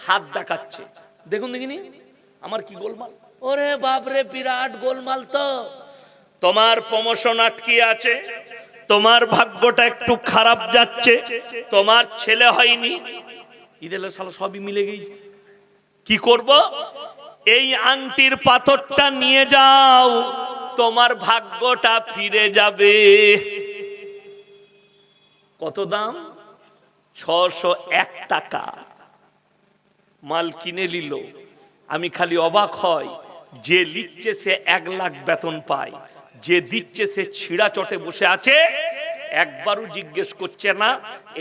হাত দেখাচ্ছে, দেখুন দেখিনি আমার কি গোলমাল, ওরে বাপরে বিরাট গোলমাল। তো তোমার প্রমোশন আটকে আছে, তোমার ভাগ্যটা একটু খারাপ যাচ্ছে, তোমার ছেলে হয়নি, ইদেলে শালা সবই মিলে গেছে। কি করব? এই আংটির পাথরটা নিয়ে যাও, তোমার ভাগ্যটা ফিরে যাবে। কত দাম? 601 টাকা। মাল কিনে নিল। আমি খালি অবাক হয়, যে লিখছে সে 1 লাখ বেতন পায়, যে দিচ্ছে সে ছিঁড়া চটে বসে আছে, একবারও জিজ্ঞেস করছে না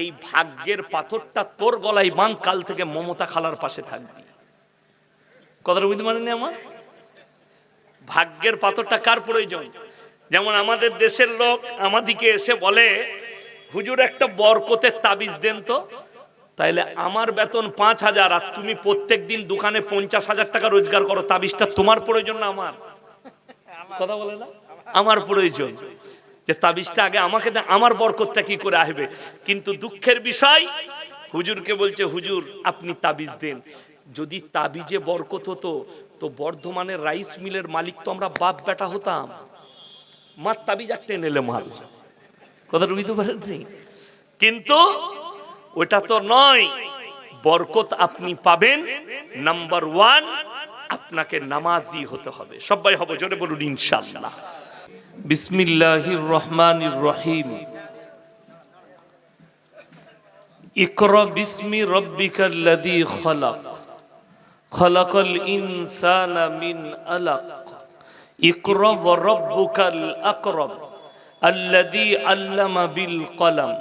এই ভাগ্যের পাথরটা তোর গলায় বাঁধ, কাল থেকে মমতা খালার পাশে থাকবি। কথাটা বুঝতে পারেননি আমার? ভাগ্যের পাথরটা কার প্রয়োজন? যেমন আমাদের দেশের লোক আমাদিকে এসে বলে, হুজুর একটা বরকতের তাবিজ দেন তো। তাইলে আমার বেতন 5,000 আর তুমি প্রত্যেক দিন দোকানে 50,000 টাকা রোজগার করো, তাবিজটা তোমার প্রয়োজন না আমার? কথা বলে না? আমার প্রয়োজন, যে তাবিজটা আগে আমাকে দেন, আমার বরকতটা কি করে আসবে। কিন্তু দুঃখের বিষয়, হুজুরকে বলছে হুজুর আপনি তাবিজ দেন। যদি তাবিজে বরকত হতো তো বর্ধমানের রাইস মিলের মালিক তো আমরা বাপ বেটা হতাম। মার তাবিজ একটা নেলে মাল। কথাটা বুঝতে পারেননি? কিন্তু ওটা তো নয়। বরকত আপনি পাবেন, নাম্বার 1 আপনাকে নামাজি হতে হবে। সবাই হবে, জোরে বলুন ইনশাআল্লাহ। বিসমিল্লাহির রহমানির রহিম। ইকরা বিসমি রাব্বিকাল্লাযী খালাক, খালাকাল ইনসানা মিন আলাক, ইকরা ওয়া রাব্বুকাল আকরাম, আল্লাযী আল্লামা বিল কলম,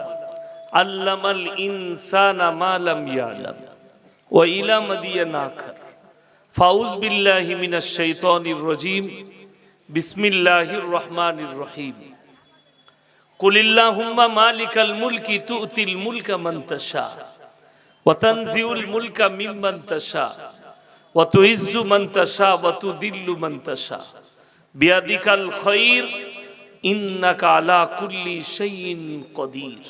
আল্লামাল ইনসানা মা লাম ইয়ালাম, ওয়া ইলা মাদিয়ানা আখার। ফাউজ বিল্লাহি মিনাশ শাইতানির রাজীম। বিসমিল্লাহির রহমানির রহিম। কুলিল্লাহুম্মা মালিকাল মুলকি তু'তিল মুলকা মান তাশা ওয়া তানজিউল মুলকা মিম্মান তাশা ওয়া তুইজ্জু মান তাশা ওয়া তুদিল্লু মান তাশা বিয়াদিকাল খায়র ইন্নাকা আলা কুল্লি শাইইন কাদির।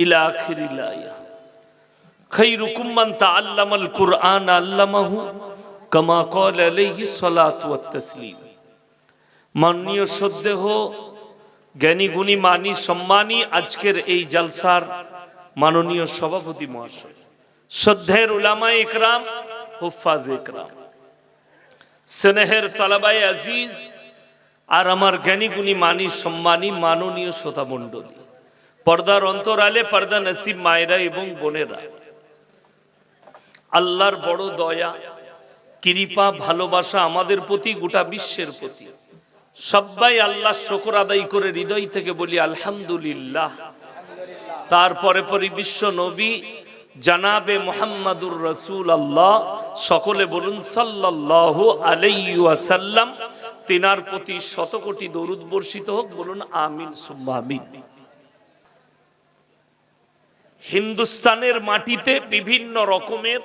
ইলা আখিরিল আয়া। খায়রুকুম মান তাআল্লামাল কুরআন আল্লামাহু কামা ক্বালা আলাইহিস সালাতু ওয়াত তাসলিম। মাননীয় শ্রদ্ধেয় জ্ঞানী গুণী মানী সম্মানী আজকের এই জলসার মাননীয় সভাপতি মহাশয়, শ্রদ্ধের উলামায়ে ইকরাম, হুফাজে ইকরাম, স্নেহের তালাবায়ে আজিজ, আর আমার জ্ঞানী গুণী মানী সম্মানী মাননীয় শ্রোতা মণ্ডলী, পর্দার অন্তরালে পর্দা নসিব মায়েরা এবং বোনেরা, আল্লাহর বড় দয়া কৃপা ভালোবাসা আমাদের প্রতি, গোটা বিশ্বের প্রতি। সবাই আল্লাহ শুকর আদায় করে হৃদয় থেকে বলি আলহামদুলিল্লাহ। তারপরে পরে বিশ্ব নবী জানাবে মুহাম্মাদুর রাসূলুল্লাহ, সকলে বলুন সাল্লাল্লাহু আলাইহি ওয়াসাল্লাম। তিনার প্রতি শত কোটি দরুদ বর্ষিত হোক, বলুন আমিন সুম্মা আমিন। হিন্দুস্তানের মাটিতে বিভিন্ন রকমের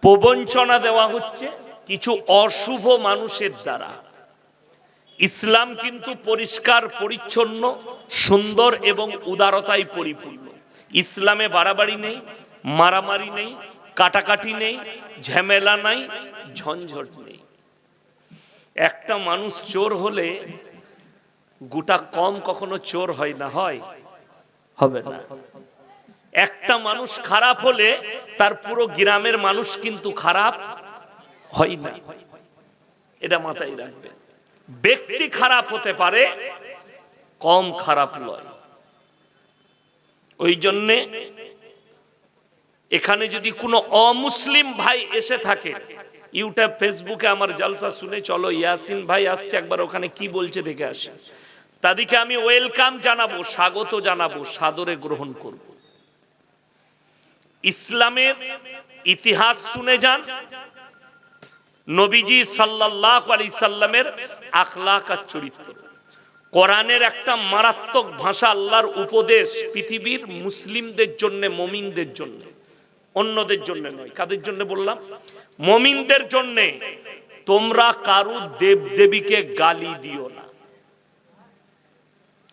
প্রবঞ্চনা দেওয়া হচ্ছে কিছু অশুভ মানুষের দ্বারা। ইসলাম কিন্তু পরিষ্কার পরিচ্ছন্ন, সুন্দর এবং উদারতায় পরিপূর্ণ। ইসলামে বাড়াবাড়ি নেই, মারামারি নেই, কাটাকাটি নেই, ঝামেলা নাই, ঝঞ্ঝট নেই। একটা মানুষ চোর হলে গোটা কম কখনো চোর হয় না? হয়? হবে না। একটা মানুষ খারাপ হলে তার পুরো গ্রামের মানুষ কিন্তু খারাপ হয় না। এটা মাথায় রাখবে। ব্যক্তি খারাপ হতে পারে, কম খারাপ নয়। ওই জন্যে এখানে যদি কোনো অমুসলিম ভাই এসে থাকে, ইউটিউব ফেসবুকে আমার জলসা শুনে চলো ইয়াসিন ভাই আসছে, একবার ওখানে কি বলছে দেখে আসে, তাদেরকে আমি ওয়েলকাম জানাবো, স্বাগত জানাবো, সাদরে গ্রহণ করব। ইসলামের ইতিহাস শুনে যান, নবীজি সাল্লাল্লাহু আলাইহি সাল্লামের আখলাক আর চরিত্র। কোরআনের একটা মারাত্মক ভাষা, আল্লাহর উপদেশ পৃথিবীর মুসলিমদের জন্য, মুমিনদের জন্য, অন্যদের জন্য নয়। কাদের জন্য বললাম? মুমিনদের জন্য। তোমরা কারু দেবদেবীকে গালি দিও না,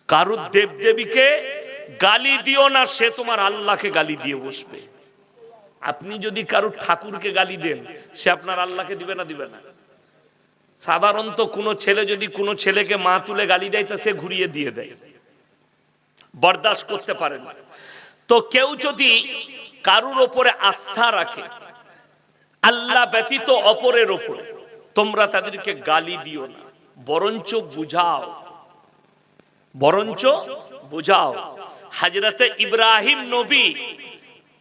কারু দেবদেবীকে গালি দিও না, সে তোমার আল্লাহকে গালি দিয়ে বসবে। আপনি যদি কারো ঠাকুরকে গালি দেন, সে আপনার আল্লাহকে দিবে না? দিবে না। সাধারণত কোনো ছেলে যদি কোনো ছেলেকে মা তুলে গালি দেয়, তা সে ঘুরিয়ে দিয়ে দেয়, বরদাস্ত করতে পারে না। তো কেউ যদি কারুর ওপরে আস্থা রাখে আল্লাহ ব্যতীত অপরের ওপরে, তোমরা তাদেরকে গালি দিও না, বরঞ্চ বুঝাও, বরঞ্চ বুঝাও। হযরতে ইব্রাহিম নবী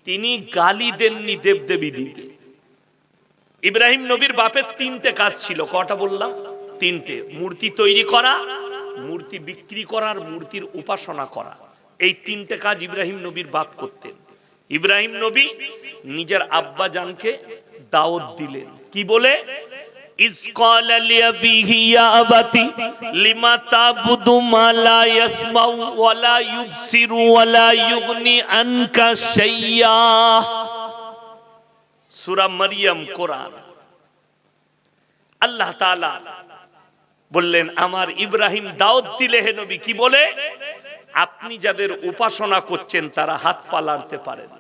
তিনি গালি দেননি দেবদেবীদেরকে। ইব্রাহিম নবীর বাপের তিনটে কাজ ছিল। কটা বললাম? তিনটে। মূর্তি তৈরি করা, মূর্তি বিক্রি করা, আর মূর্তির উপাসনা করা। এই তিনটে কাজ ইব্রাহিম নবীর বাপ করতেন। ইব্রাহিম নবী নিজের আব্বা জানকে দাওয়াত দিলেন, কি বলে? ইস ক্বালা লিআবিহি ইয়া আবাতি লিমা তা'বুদু মা লা ইয়াসমাউ ওয়া লা ইউবসিরু ওয়া লা ইউগনি আনকা শাইয়্যা। সূরা মারইয়াম, কোরআন। আল্লাহ তাআলা বললেন, আমার ইব্রাহিম দাওয়াত দিলে হে নবী, কি বলে? আপনি যাদের উপাসনা করছেন তারা হাত পা নাড়তে পারে না,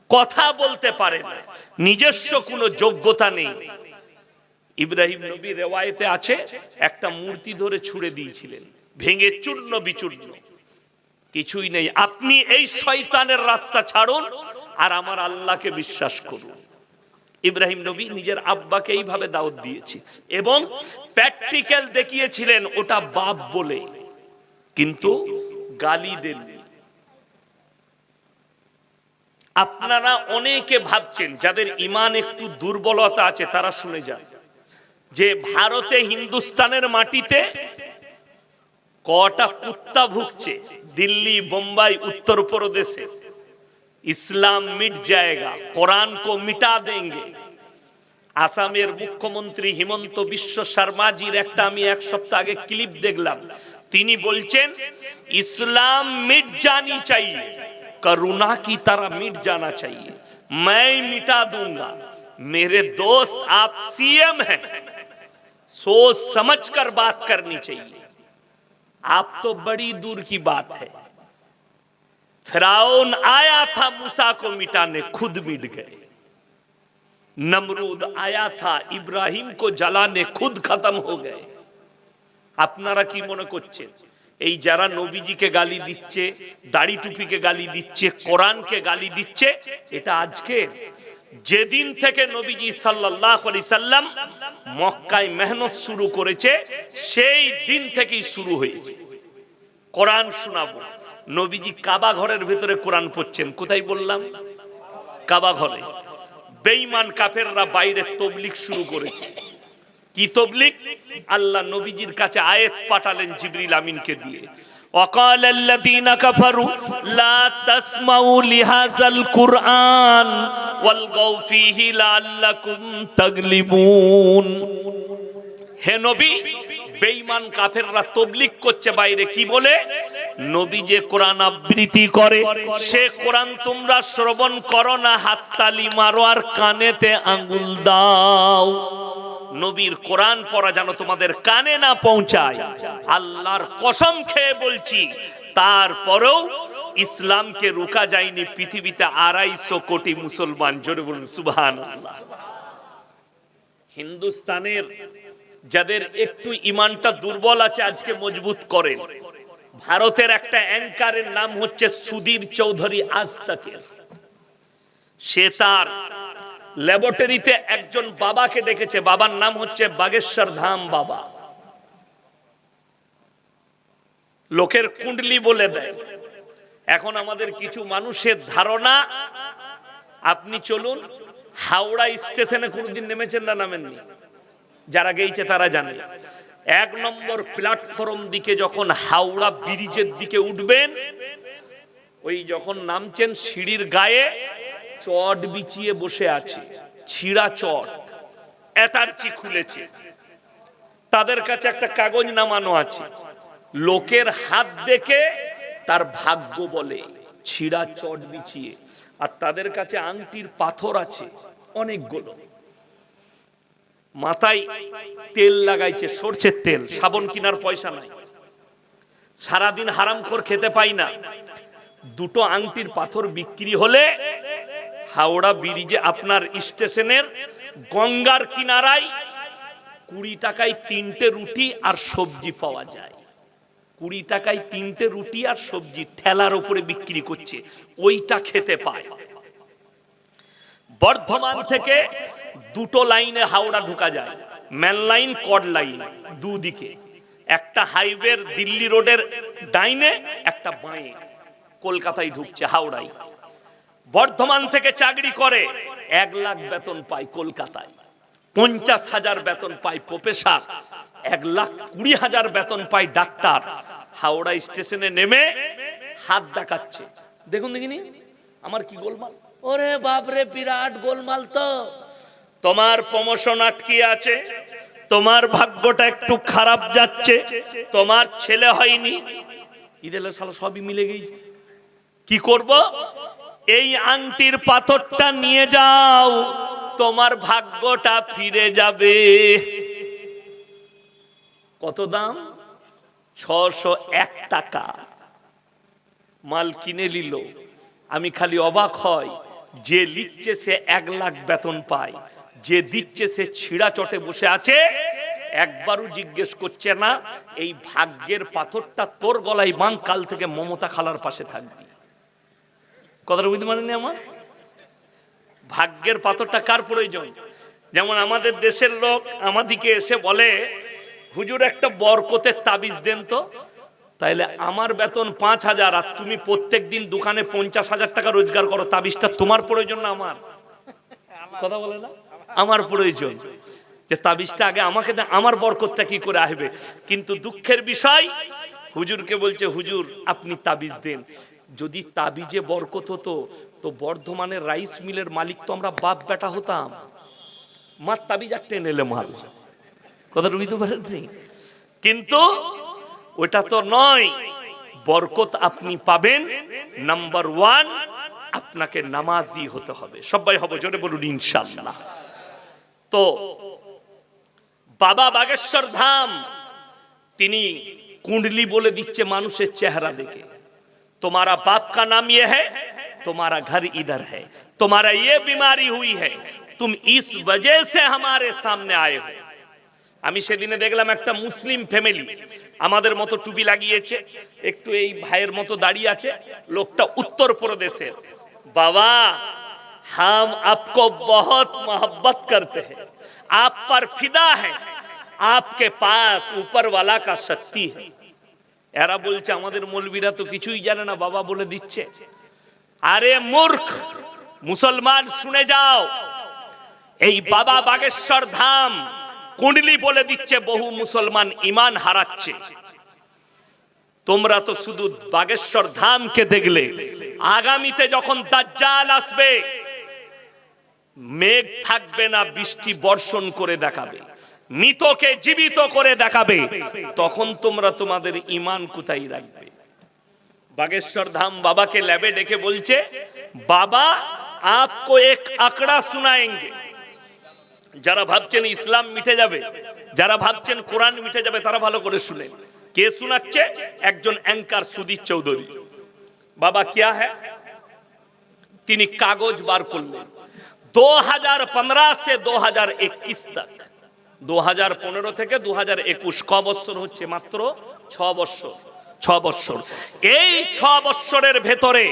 কথা বলতে পারে না, নিজস্ব কোনো যোগ্যতা নেই। ইব্রাহিম নবী রিওয়ায়েতে আছে একটা মূর্তি ধরে ছুঁড়ে দিয়েছিলেন, ভেঙে চূর্ণ বিচূর্ণ, কিছুই নেই। আপনি এই শয়তানের রাস্তা ছাড়ুন আর আমার আল্লাহকে বিশ্বাস করুন। ইব্রাহিম নবী নিজের আব্বাকে এইভাবে দাওয়াত দিয়েছে এবং প্র্যাকটিক্যাল দেখিয়েছিলেন ওটা বাপ বলে, কিন্তু গালি দেননি। আপনারা অনেকে ভাবছেন, যাদের ঈমান একটু দুর্বলতা আছে তারা শুনে যান, যে ভারতে হিন্দুস্তানের মাটিতে কটা কুত্তা ভুগছে, দিল্লি, বোম্বাই, उत्तर-प्रदेश, ইসলাম মিট जाएगा, কোরআন को मिटा देंगे। আসামের মুখ্যমন্ত্রী হিমন্ত বিশ্ব শর্মাজির একটা আমি এক সপ্তাহ আগে ক্লিপ দেখলাম। তিনি বলছেন ইসলাম मिट जानी चाहिए, करुणा की तरह मिट जाना चाहिए, मैं मिटा दूंगा। मेरे दोस्त, आप सीएम हैं, सोच समझकर बात करनी चाहिए। आप तो बड़ी दूर की बात है। फिरौन आया था मूसा को मिटाने, खुद मिट गए। नमरूद आया था इब्राहिम को जलाने, खुद खत्म हो गए। আপনারা কি মনে করছেন এই যারা নবীজিকে গালি দিচ্ছে, দাড়ি টুপিকে গালি দিচ্ছে, কোরআনকে গালি দিচ্ছে, এটা আজকে? যেদিন থেকে নবীজি সাল্লাল্লাহু আলাইহি সাল্লাম মক্কায় মেহনত শুরু করেছে, সেই দিন থেকেই শুরু হয়েছে। কোরআন শোনাবো। নবীজি কাবা ঘরের ভিতরে কোরআন পড়ছেন। কোথায় বললাম? কাবা ঘরে। বেঈমান কাফেররা বাইরে তাবলীগ শুরু করেছে। কি তাবলীগ? আল্লাহ নবীজির কাছে আয়াত পাঠালেন জিবরিল আমিনকে দিয়ে। وقال الذين كفروا لا تسمعوا لهذا القرآن والغوا فيه لعلكم تغلبون। হে নবী, বেঈমান কাফেররা তাবলীগ করছে বাইরে, কি বলে? নবী যে কোরআন আবৃত্তি করে, সে কোরআন তোমরা শ্রবণ করো না, হাততালি মারো আর কানেতে আঙ্গুল দাও। নবীর কোরআন পড়া যেন তোমাদের কানে না পৌঁছায়। আল্লাহর কসম খেয়ে বলছি, তারপরেও ইসলামকে রোকা যায়নি। পৃথিবীতে 250 কোটি মুসলমান, জোরে বলুন সুবহানাল্লাহ। হিন্দুস্তানের যাদের একটু ইমানটা দুর্বল আছে, আজকে মজবুত করেন। ভারতের একটা অ্যাঙ্কারের নাম হচ্ছে সুধীর চৌধুরী, আজ তাকের। সে তার ল্যাবরেটরিতে একজন বাবাকে ডেকেছে, বাবার নাম হচ্ছে বাগেশ্বর ধাম বাবা। লোকের কুণ্ডলি বলে দেয়। এখন আমাদের কিছু মানুষের ধারণা, আপনি চলুন হাওড়া স্টেশনে কোনদিন নেমেছেন না নামেননি? যারা গেছে তারা জানে। 1 নম্বর প্ল্যাটফর্ম দিকে যখন হাওড়া ব্রিজের দিকে উঠবেন, ওই যখন নামছেন সিঁড়ির গায়ে চট বিছিয়ে বসে আছে, ছিঁড়া চট, অ্যাটার্চি খুলেছে। তাদের কাছে একটা কাগজ নামানো আছে, লোকের হাত দেখে তার ভাগ্য বলে, ছিঁড়া চট বিছিয়ে। আর তাদের কাছে আংটির পাথর আছে অনেকগুলো। মাথায় তেল লাগাইছে, সরষের তেল, সাবন কেনার পয়সা নাই, সারাদিন হারামখোর খেতে পাই না। দুটো আংটির পাথর বিক্রি হলে হাওড়া ব্রিজে আপনার স্টেশনের গঙ্গার কিনারায় 20 টাকায় 3টে রুটি আর সবজি পাওয়া যায়। 20 টাকায় 3টে রুটি আর সবজি ঠেলার উপরে বিক্রি করছে, ওইটা খেতে পায়। বর্ধমান থেকে 2টো লাইনে হাওড়া ঢোকা যায়, মেন লাইন কড লাইন, দুদিকে। একটা হাইওয়ের দিল্লি রোডের ডাইনে, একটা বাঁয়ে, কলকাতায় ঢুকছে হাওড়ায়। বর্ধমান থেকে চাকরি করে 1 লাখ বেতন পায় কলকাতায়, 50,000 বেতন পায় প্রফেসর, 1,20,000 বেতন পায় ডাক্তার। হাওড়া স্টেশনে নেমে হাত দেখাচ্ছে, দেখুন দেখিনি আমার কি গোলমাল। ওরে বাপরে, বিরাট গোলমাল তো। তোমার প্রমোশন আটকে আছে, তোমার ভাগ্যটা একটু খারাপ যাচ্ছে, তোমার ছেলে হয়নি, ইদেলে শালা সবই মিলে গেছে। কি করব? এই আংটির পাথরটা নিয়ে যাও, তোমার ভাগ্যটা ফিরে যাবে। কত দাম? 601 টাকা। মাল কিনে নিল। আমি খালি অবাক হই, যে লিখছে সে 1 লাখ বেতন পায়, যে দিচ্ছে সে ছিঁড়া চটে বসে আছে, একবারও জিজ্ঞেস করছে না এই ভাগ্যের পাথরটা তোর গলায় বাঁধ, কাল থেকে মমতা খালার পাশে থাকবি। কথাটা বুঝতে পারেননি আমার? ভাগ্যের পাথরটা কার প্রয়োজন? যেমন আমাদের দেশের লোক আমাদিকে এসে বলে, হুজুর একটা বরকতের তাবিজ দেন তো। তাইলে আমার বেতন 5,000 আর তুমি প্রত্যেকদিন দোকানে 50,000 টাকা রোজগার করো, তাবিজটা তোমার প্রয়োজন না আমার? কথা বলে না, আমার প্রয়োজন। যে তাবিজটা আগে আমাকে দেন, আমার বরকতটা কি করে আসবে? কিন্তু দুঃখের বিষয়, হুজুরকে বলছে হুজুর আপনি তাবিজ দেন। যদি তাবিজে বরকত হতো তো বর্ধমানের রাইস মিলের মালিক তো আমরা বাপ বেটা হতাম। মার তাবিজ আর টেনে এলে মাল। কথাটা বুঝতে পারেননি? কিন্তু ওটা তো নয়। বরকত আপনি পাবেন, নাম্বার 1 আপনাকে নামাজি হতে হবে। সবাই হবে, জোরে বলুন ইনশাআল্লাহ। তো বাবা বাগেশ্বর ধাম তিনি কুंडली বলে দিচ্ছে মানুষের চেহারা দেখে, तुम्हारा बाप का नाम ये है, तुम्हारा घर इधर है, तुम्हारा ये बीमारी हुई है, तुम इस वजह से हमारे सामने आए हो। আমি সেদিনে দেখলাম একটা মুসলিম ফ্যামিলি আমাদের মতো টুপি লাগিয়েছে, একটু এই ভাইয়ের মতো দাঁড়িয়ে আছে, লোকটা উত্তর প্রদেশের। বাবা हम आपको बहुत मोहब्बत करते हैं, आप पर फिदा है, आपके पास ऊपर वाला का शक्ति है। এরা বলছে আমাদের মৌলবীরা তো কিছুই জানে না, বাবা বলে দিচ্ছে। আরে মূর্খ মুসলমান, শুনে যাও, এই বাবা বাগেশ্বর ধাম কুंडली বলে দিচ্ছে, বহু মুসলমান ঈমান হারাচ্ছে। তোমরা তো শুধু বাগেশ্বর ধামকে দেখলে, আগামীতে যখন দাজ্জাল আসবে মেঘ থাকবে না, বৃষ্টি বর্ষণ করে দেখাবে, মৃতকে জীবিত করে দেখাবে, তখন তোমরা তোমাদের ঈমান কোথায় রাখবে? বাগেশ্বর ধাম বাবাকে ল্যাবে ডেকে বলছে, বাবা आपको एक आंकड़ा सुनाएंगे। যারা ভাবছেন ইসলাম মিটে যাবে, যারা ভাবছেন কোরআন মিটে যাবে, তারা ভালো করে শুনেন। কে শোনাচ্ছে? একজন অ্যাঙ্কার সুদীপ চৌধুরী। বাবা क्या है? তিনি কাগজ বার করলেন 2015 से 2021 तक, 2015 থেকে 2021 ক বছর হচ্ছে? মাত্র 6 বছর। 6 বছর। এই 6 বছরের ভেতরে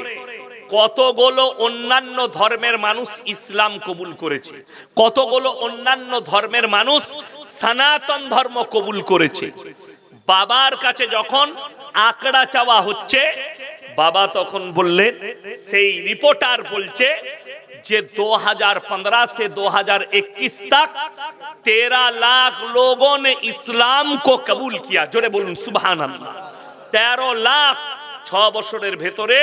কতগুলো অন্যান্য ধর্মের মানুষ ইসলাম কবুল করেছে, কতগুলো অন্যান্য ধর্মের মানুষ সনাতন ধর্ম কবুল করেছে। বাবার কাছে যখন আঁকড়া চাওয়া হচ্ছে, বাবা তখন বললেন, সেই রিপোর্টার বলছে যে 2015 से 2021 तक 13 लाख लोगों ने इस्लाम को कबूल किया। जोरे बोलूं सुभान अल्लाह। 13 লাখ 6 বছরের ভেতরে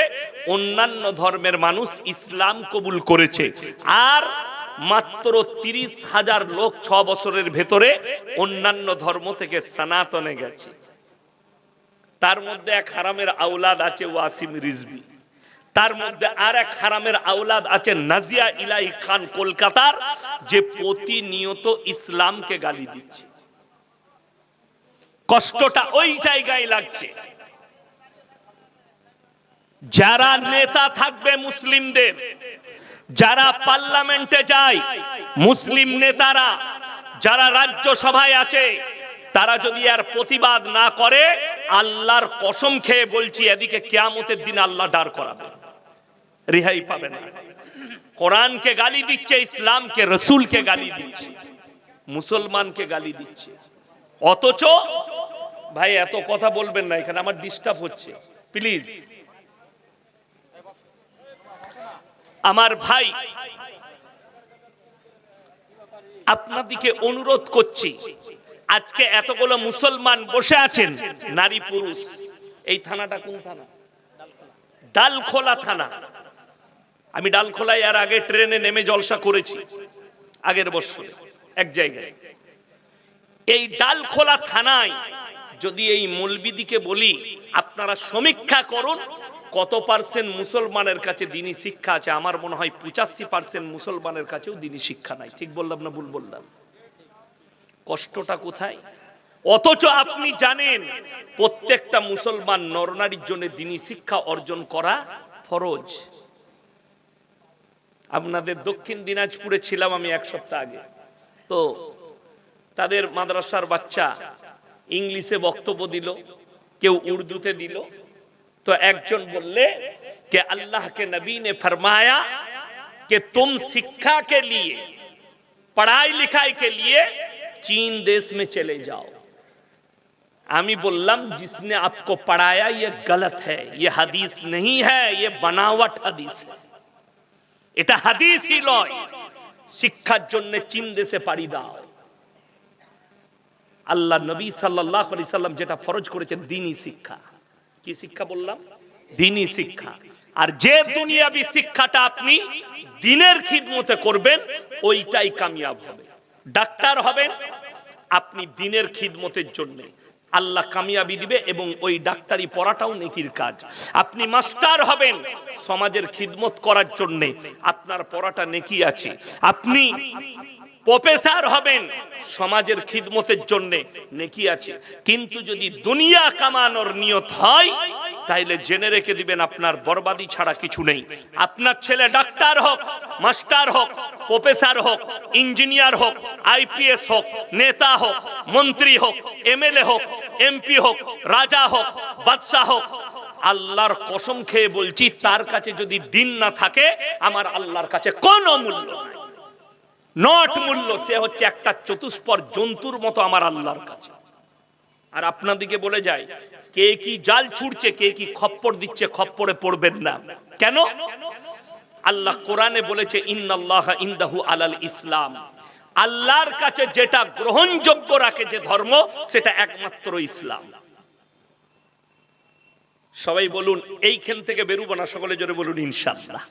অন্যান্য ধর্মের মানুষ ইসলাম কবুল করেছে, আর মাত্র 30,000 লোক 6 বছরের ভেতরে অন্যান্য ধর্ম থেকে সনাতনে গেছে। তার মধ্যে এক হারামের আওলাদ আছে ওয়াসিম রিজভী, তার মধ্যে আর এক হারামের আওলাদ আছে নাজিয়া ইলাহি খান কলকাতার, যে প্রতিনিয়ত ইসলামকে গালি দিচ্ছে। কষ্টটা ওই জায়গায় লাগছে। যারা নেতা থাকবে মুসলিমদের, যারা পার্লামেন্টে যায়, মুসলিম নেতারা যারা রাজ্যসভায় আছে, তারা যদি আর প্রতিবাদ না করে, আল্লাহর কসম খেয়ে বলছি, এদিকে কিয়ামতের দিন আল্লাহ দাঁড় করাবে, রেহাই পাবে না। কোরআনকে গালি দিচ্ছে, ইসলামকে, রসুলকে গালি দিচ্ছে, মুসলমানকে গালি দিচ্ছে। অথচ ভাই এত কথা বলবেন না, এখানে আমার ডিস্টার্ব হচ্ছে, প্লিজ। আমার ভাই, আপনাদিকে অনুরোধ করছি, আজকে এতগুলো মুসলমান বসে আছেন, নারী পুরুষ। এই থানাটা কোন থানা? ডালখোলা থানা। আমি ডালখোলায় এর আগে ট্রেনে নেমে জলসা করেছি, আগের বছর এক জায়গায়। এই ডালখোলা থানায় যদি এই মৌলবিদিকে বলি, আপনারা সমীক্ষা করুন কত পার্সেন্ট মুসলমানের কাছে দিনী শিক্ষা আছে, আমার মনে হয় 85% মুসলমানের কাছেও দিনী শিক্ষা নাই। ঠিক বললাম না ভুল বললাম? কষ্টটা কোথায়? অথচ আপনি জানেন প্রত্যেকটা মুসলমান নরনারীর জন্য দিনী শিক্ষা অর্জন করা ফরজ। আপনাদের দক্ষিণ দিনাজপুরে ছিলাম আমি এক সপ্তাহ আগে, তো তাদের মাদ্রাসার বাচ্চা ইংলিশে বক্তব্য দিল, কেউ উর্দুতে দিল। तो একজন বললে कि अल्लाह के नबी ने फरमाया कि तुम शिक्षा के लिए, पढ़ाई लिखाई के लिए चीन देश में चले जाओ। आमी बोल्लम जिसने आपको पढ़ाया ये गलत है, ये हदीस नहीं है, ये बनावट हदीस है, এটা হাদিসই নয়। শিক্ষার জন্য চীন দেশে পাড়ি দাও। আল্লাহ নবী সাল্লাল্লাহু আলাইহি সাল্লাম যেটা ফরজ করেছেন দ্বীনি শিক্ষা। কি শিক্ষা বললাম? দ্বীনি শিক্ষা। আর যে দুনিয়াবি শিক্ষাটা আপনি দ্বীনের খিদমতে করবেন, ওইটাই কামিয়াব হবে। ডাক্তার হবেন আপনি দ্বীনের খিদমতের জন্য, আল্লাহ কামিয়াবি দিবে, এবং ওই ডাক্তারি পড়াটাও নেকির কাজ। আপনি মাস্টার হবেন সমাজের খিদমত করার জন্য, আপনার পড়াটা নেকি আছে। আপনি প্রফেসর হবেন সমাজের খিদমতের জন্য, নেকি আছে। কিন্তু যদি দুনিয়া কামানোর নিয়ত হয়, তাইলে জেনে রেখে দিবেন আপনার বরবাদি ছাড়া কিছু নেই। আপনার ছেলে ডাক্তার হোক, মাস্টার হোক, প্রফেসর হোক, ইঞ্জিনিয়ার হোক, আইপিএস হোক, নেতা হোক, মন্ত্রী হোক, এমএলএ হোক, এমপি হোক, রাজা হোক, বাদশা হোক, আল্লাহর কসম খেয়ে বলছি, তার কাছে যদি দ্বীন না থাকে, আমার আল্লাহর কাছে কোনো মূল্য নাই। নট মূল্য, সে হচ্ছে একটা চতুষ্পদ জন্তুর মতো আমার আল্লাহর কাছে। আর আপনাদিকে বলে যায়, কে কি জাল ছুড়ছে, কে কি খপ্পর দিচ্ছে, খপ্পরে পড়বেন না। কেন? আল্লাহ কোরআনে বলেছে ইন্নাল্লাহা ইনদাহু আলাল ইসলাম, আল্লাহর কাছে যেটা গ্রহণযোগ্য রাখে যে ধর্ম, সেটা একমাত্র ইসলাম। সবাই বলুন এইখান থেকে বেরোবো না, সকলে জোরে বলুন ইনশাআল্লাহ।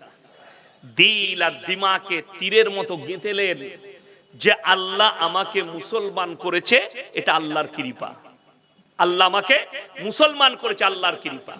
দিল আর দিমাকে তীরের মতো গেঁথেলেন যে আল্লাহ আমাকে মুসলমান করেছে, এটা আল্লাহর কৃপা। আল্লাহ আমাকে মুসলমান করেছে, আল্লাহর কৃপা।